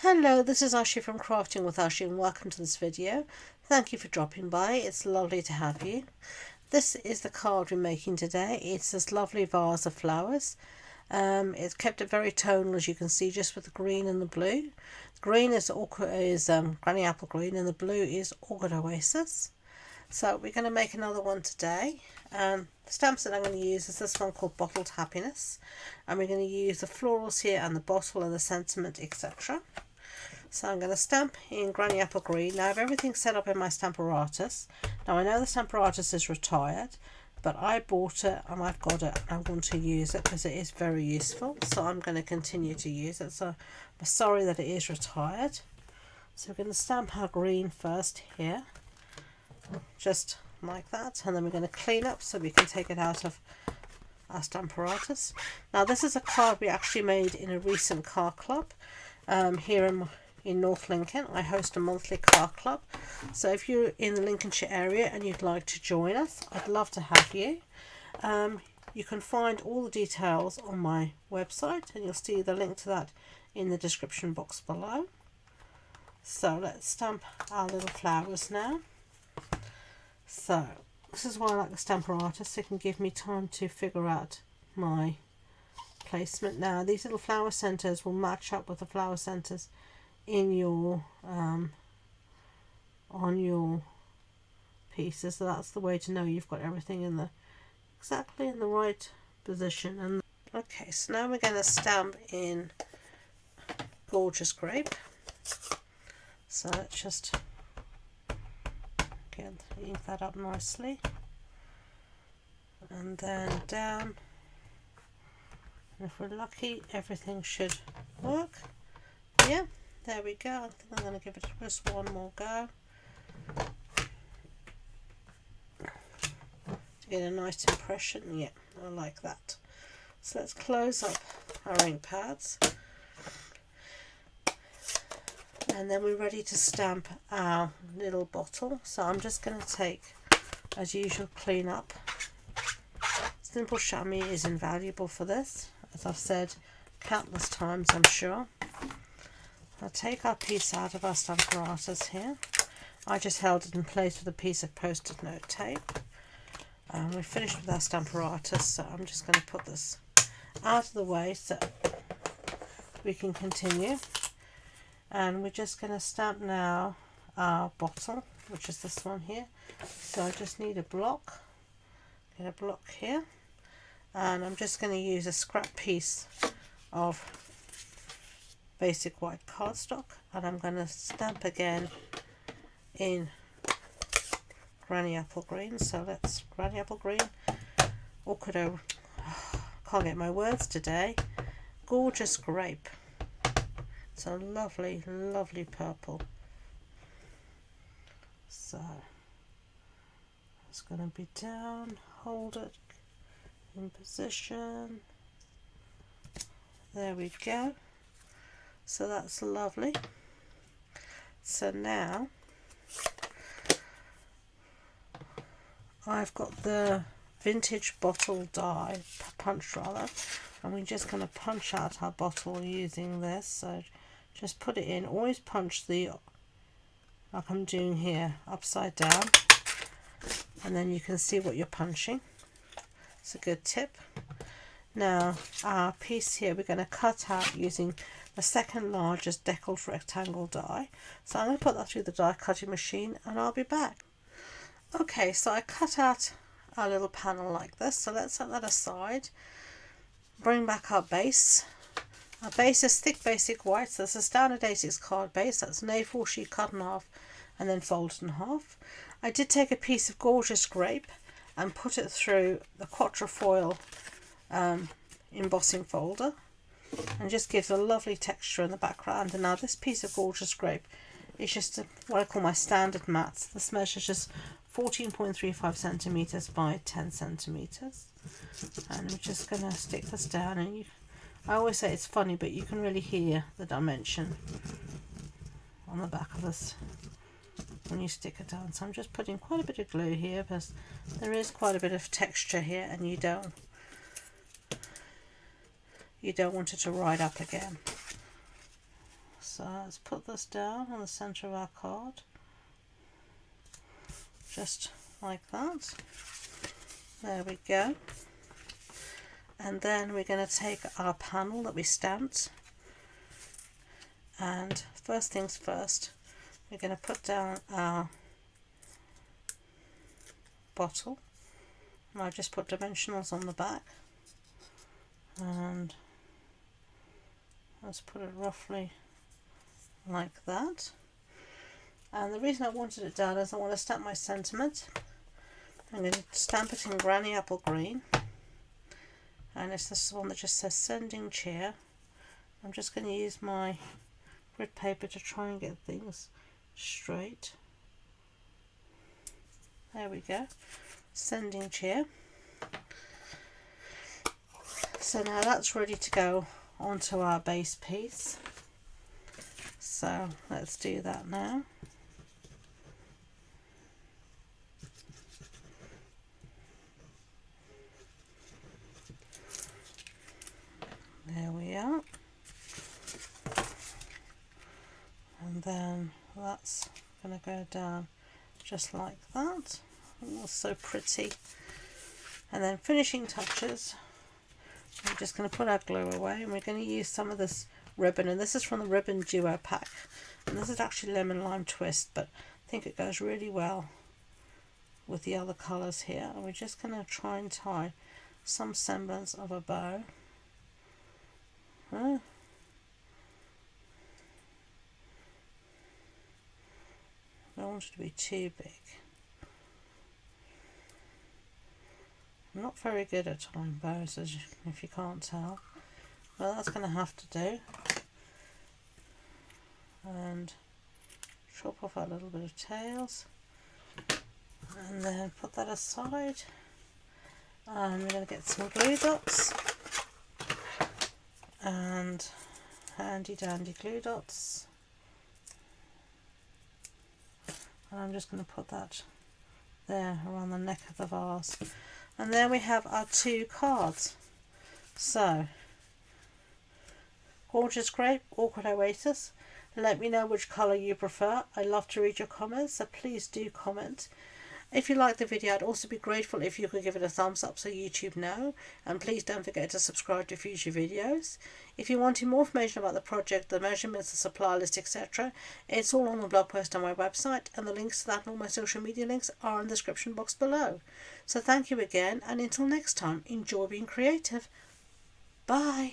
Hello, this is Ashee from Crafting with Ashee and welcome to this video. Thank you for dropping by. It's lovely to have you. This is the card we're making today. It's this lovely vase of flowers. It's kept it very tonal, as you can see, just with the green and the blue. The green is Granny Apple Green and the blue is Orchid Oasis. So we're going to make another one today. The stamps that I'm going to use is this one called Bottled Happiness. And we're going to use the florals here and the bottle and the sentiment, etc. So I'm going to stamp in Granny Apple Green. Now I have everything set up in my Stamparatus. Now I know the Stamparatus is retired, but I bought it and I've got it and I want to use it because it is very useful. So I'm going to continue to use it. So I'm sorry that it is retired. So we're going to stamp our green first here, just like that, and then we're going to clean up so we can take it out of our Stamparatus. Now this is a card we actually made in a recent card club here in North Lincoln. I host a monthly card club, so if you're in the Lincolnshire area and you'd like to join us, I'd love to have you. You can find all the details on my website and you'll see the link to that in the description box below. So let's stamp our little flowers now. So this is why I like the Stamparatus. It can give me time to figure out my placement. Now these little flower centers will match up with the flower centers in your on your pieces, so that's the way to know you've got everything in the exactly in the right position. And okay, so now we're going to stamp in Gorgeous Grape. So let's just ink that up nicely, and then down, and if we're lucky everything should work. Yeah, there we go. I think I'm going to give it just one more go to get a nice impression. Yeah, I like that. So let's close up our ink pads, and then we're ready to stamp our little bottle. So I'm just going to take, as usual, clean up. Simple chamois is invaluable for this, as I've said countless times, I'm sure. I'll take our piece out of our Stamparatus here. I just held it in place with a piece of post-it note tape. We're finished with our Stamparatus, so I'm just going to put this out of the way so we can continue. And we're just going to stamp now our bottle, which is this one here. So I just need a block. Get a block here, and I'm just going to use a scrap piece of basic white cardstock, and I'm going to stamp again in Granny Apple Green. So let's Granny Apple Green, can't get my words today, Gorgeous Grape. It's a lovely, lovely purple. So it's going to be down, hold it in position. There we go. So that's lovely. So now I've got the vintage bottle die, punch rather, and we're just going to punch out our bottle using this. So just put it in, always punch the, like I'm doing here, upside down, and then you can see what you're punching. It's a good tip. Now our piece here we're going to cut out using the second largest deckled rectangle die. So I'm going to put that through the die cutting machine and I'll be back. Okay, so I cut out our little panel like this, so let's set that aside. Bring back our base. Our base is thick basic white, so it's a standard A6 card base. That's an A4 sheet cut in half and then folded in half. I did take a piece of Gorgeous Grape and put it through the quatrefoil embossing folder, and just gives a lovely texture in the background. And now this piece of Gorgeous Grape is just what I call my standard mats. This measures just 14.35 centimeters by 10 centimeters, and I'm just going to stick this down. And I always say it's funny, but you can really hear the dimension on the back of this when you stick it down. So I'm just putting quite a bit of glue here because there is quite a bit of texture here, and you don't want it to ride up again. So So let's put this down on the centre of our card, just like that. There we go. And then we're going to take our panel that we stamped, and first things first, we're going to put down our bottle. And I've just put dimensionals on the back, and let's put it roughly like that. And the reason I wanted it down is I want to stamp my sentiment. I'm going to stamp it in Granny Apple Green, and it's this one that just says sending cheer. I'm just going to use my grid paper to try and get things straight. There we go, sending cheer. So now that's ready to go onto our base piece. So let's do that now. There we are. And then that's going to go down just like that. Oh, so pretty. And then finishing touches, we're just going to put our glue away, and we're going to use some of this ribbon, and this is from the Ribbon Duo pack, and this is actually Lemon Lime Twist, but I think it goes really well with the other colours here. And we're just going to try and tie some semblance of a bow. I don't want it to be too big. I'm not very good at tying bows, if you can't tell, but that's going to have to do. And chop off our little bit of tails, and then put that aside. And we're going to get some glue dots, and handy dandy glue dots, and I'm just going to put that there around the neck of the vase. And there we have our two cards. So, Gorgeous Grape, Awkward Oasis. Let me know which colour you prefer. I love to read your comments, so please do comment. If you like the video, I'd also be grateful if you could give it a thumbs up so YouTube know. And please don't forget to subscribe to future videos. If you're wanting more information about the project, the measurements, the supply list, etc., it's all on the blog post on my website, and the links to that and all my social media links are in the description box below. So thank you again, and until next time, enjoy being creative. Bye.